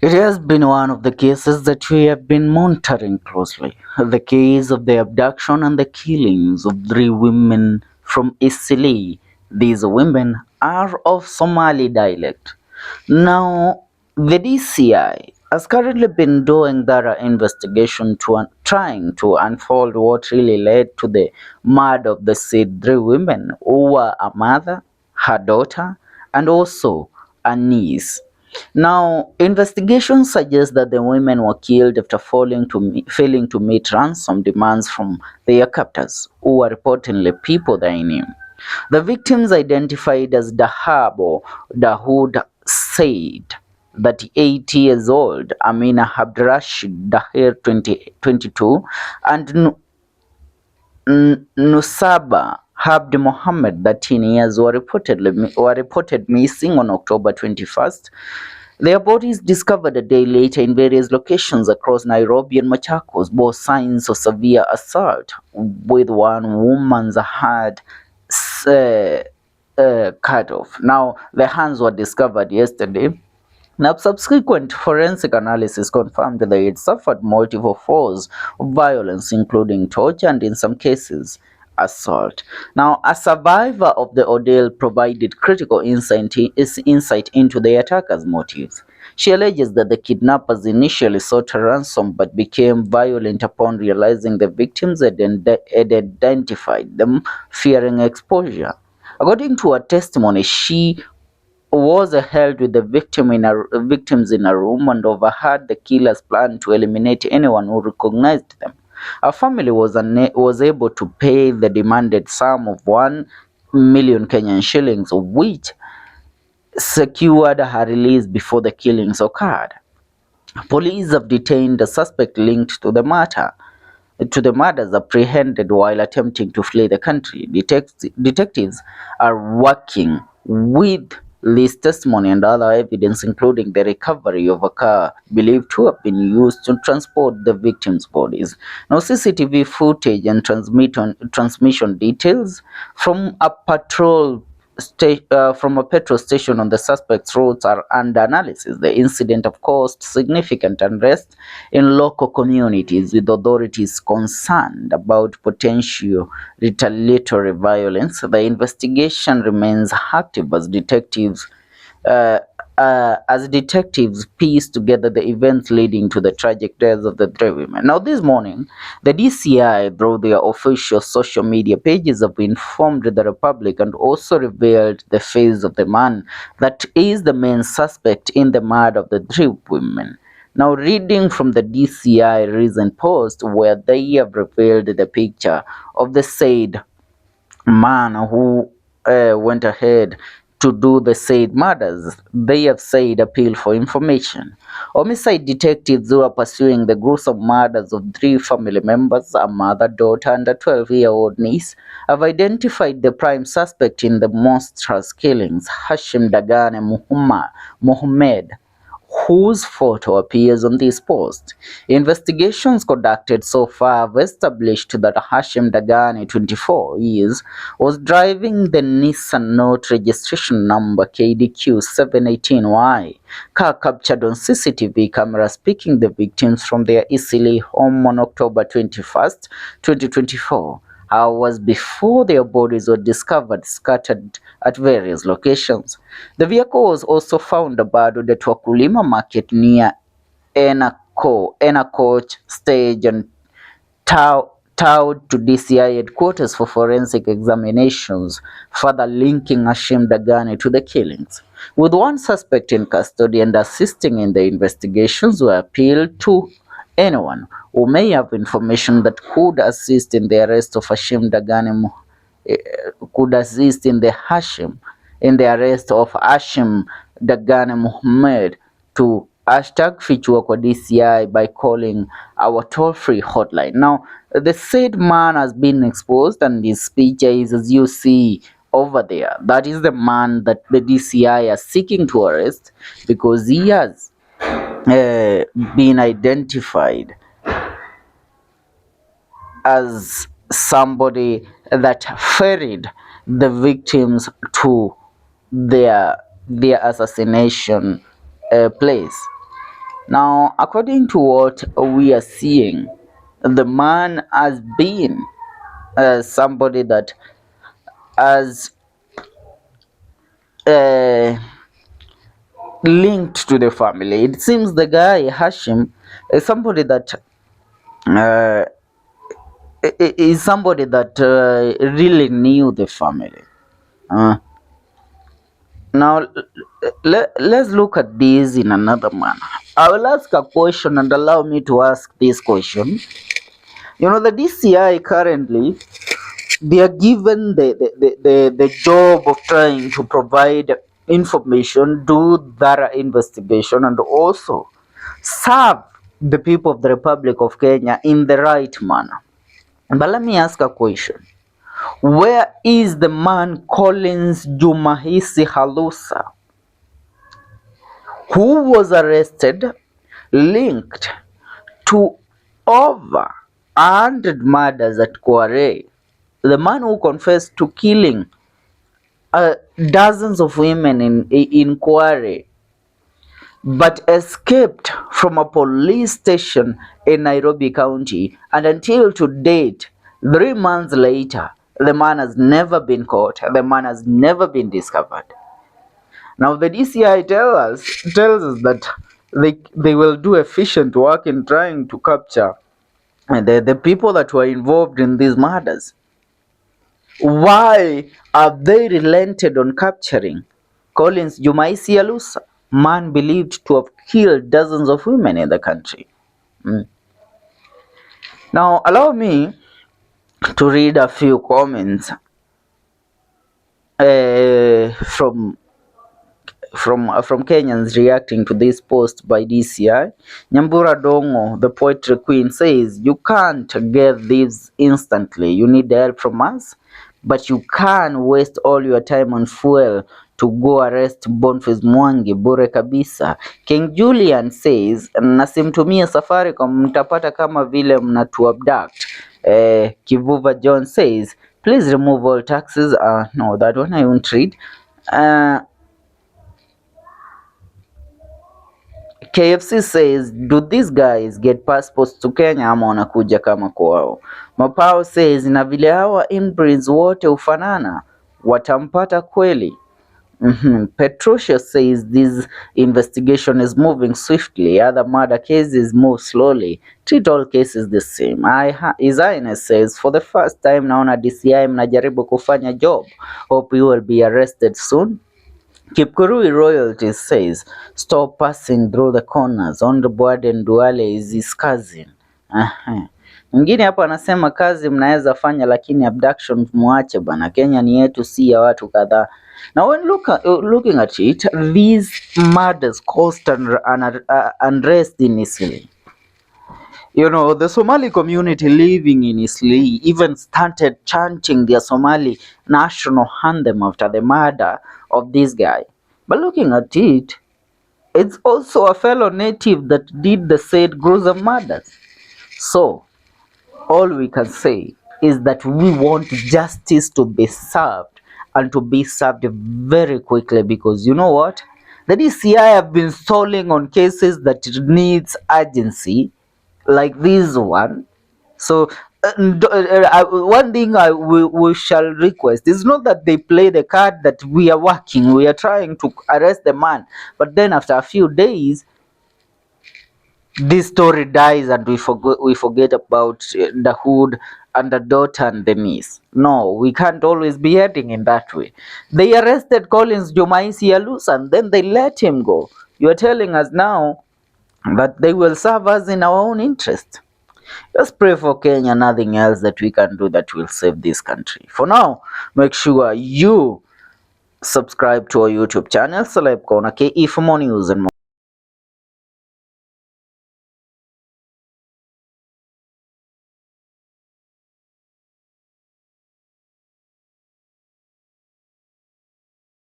It has been one of the cases that we have been monitoring closely. The case of the abduction and the killings of three women from Eastleigh. These women are of Somali dialect. Now, the DCI has currently been doing their investigation trying to unfold what really led to the murder of the said three women who were a mother, her daughter, and also a niece. Now, investigations suggest that the women were killed after failing to meet ransom demands from their captors, who were reportedly people they knew. The victims, identified as Dahab or Dahoud Said, 38 years old, Amina Abdrashid Dahir, 22, and Nusaba Abd Mohammed, 13 years, were reported missing on October 21st. Their bodies discovered a day later in various locations across Nairobi and Machakos bore signs of severe assault, with one woman's head cut off. Now, the hands were discovered yesterday. Now, subsequent forensic analysis confirmed that it suffered multiple forms of violence, including torture and, in some cases, assault. Now, a survivor of the ordeal provided critical insight into the attacker's motives. She alleges that the kidnappers initially sought a ransom but became violent upon realizing the victims had identified them, fearing exposure. According to her testimony, she was held with the victims in a room and overheard the killer's plan to eliminate anyone who recognized them. Her family was able to pay the demanded sum of 1 million Kenyan shillings, which secured her release before the killings occurred. Police have detained a suspect linked to the murders apprehended while attempting to flee the country. Detectives are working with Lee's testimony and other evidence, including the recovery of a car believed to have been used to transport the victims' bodies. Now, CCTV footage and transmission details from a petrol station on the suspect's roads are under analysis. The incident have caused significant unrest in local communities, with authorities concerned about potential retaliatory violence. The investigation remains active uh, as detectives piece together the events leading to the tragic deaths of the three women. Now, this morning, the DCI, through their official social media pages, have informed the Republic and also revealed the face of the man that is the main suspect in the murder of the three women. Now, reading from the DCI recent post, where they have revealed the picture of the said man who went ahead to do the said murders, they have said appeal for information. Homicide detectives who are pursuing the gruesome murders of three family members, a mother, daughter, and a 12-year-old niece, have identified the prime suspect in the monstrous killings, Hashim Dagane Mohammed, whose photo appears on this post. Investigations conducted so far have established that Hashim Dagani, 24 years, was driving the Nissan Note registration number KDQ 718Y car captured on CCTV cameras picking the victims from their Eastleigh home on October 21st, 2024. Hours before their bodies were discovered scattered at various locations. The vehicle was also found abandoned at Wakulima Market near Enacoach Stage and towed to DCI headquarters for forensic examinations, further linking Hashim Dagani to the killings. With one suspect in custody and assisting in the investigations, we appeal to anyone who may have information that could assist in the arrest of Hashim Dagani, could assist in the arrest of Hashim Dagani Mohammed, to hashtag Fichua kwa DCI by calling our toll-free hotline. Now, the said man has been exposed, and his picture is, as you see over there. That is the man that the DCI are seeking to arrest, because he has been identified as somebody that ferried the victims to their assassination place. Now, according to what we are seeing, the man has been somebody that has uh, linked to the family. It seems the guy Hashim is somebody that uh, is somebody that really knew the family. Uh, Now, let's look at this in another manner. I will ask a question and allow me to ask this question. You know, the DCI currently, they are given the job of trying to provide information, do thorough investigation, and also serve the people of the Republic of Kenya in the right manner. But let me ask a question. Where is the man Collins Jumahisi Halusa, who was arrested linked to over 100 murders at Kware? The man who confessed to killing dozens of women in Kware, but escaped from a police station in Nairobi County, and until to date, 3 months later, the man has never been caught, the man has never been discovered. Now the DCI tells us that they will do efficient work in trying to capture the people that were involved in these murders. Why have they relented on capturing Collins Jumaisi Alusa, man believed to have killed dozens of women in the country? Now allow me to read a few comments from Kenyans reacting to this post by DCI. Nyambura Dongo, the poetry queen, says, "You can't get this instantly. You need help from us, but you can waste all your time on fuel to go arrest Boniface Mwangi bure kabisa." King Julian says, "na simtumie Safaricom, mtapata kama vile mnatu abduct." Kivuva John says, "Please remove all taxes." No, that one I won't read. KFC says, "Do these guys get passports to Kenya ama wanakuja kama kwao?" Mapao says, "na vile hawa inbreds wote ufanana, watampata kweli?" Petrusha says, "This investigation is moving swiftly. Other murder cases move slowly. Treat all cases the same." His Highness says, "For the first time naona DCI mnajaribu kufanya job. Hope you will be arrested soon." Kipkurui Royalty says, "Stop passing through the corners. Honorable Aden Duale is his cousin." Mwingine hapa anasema kazi mnaweza fanya lakini abduction muache bana. Kenya ni yetu, si ya watu kadhaa. Now when looking at it, these murders caused unrest in Eastleigh. You know, the Somali community living in Eastleigh even started chanting their Somali national anthem after the murder of this guy. But looking at it, it's also a fellow native that did the said gruesome murders. So, all we can say is that we want justice to be served, and to be served very quickly, because you know what? The DCI have been stalling on cases that needs urgency, like this one. So one thing we shall request is not that they play the card that we are working, we are trying to arrest the man, but then after a few days this story dies and we forget about the hood and the daughter and the niece. No, we can't always be heading in that way. They arrested Collins Jumaisi Alus and then they let him go. You are telling us now that they will serve us in our own interest. Just pray for Kenya, nothing else that we can do that will save this country. For now, make sure you subscribe to our YouTube channel, Celeb Corner KE, for more news and more.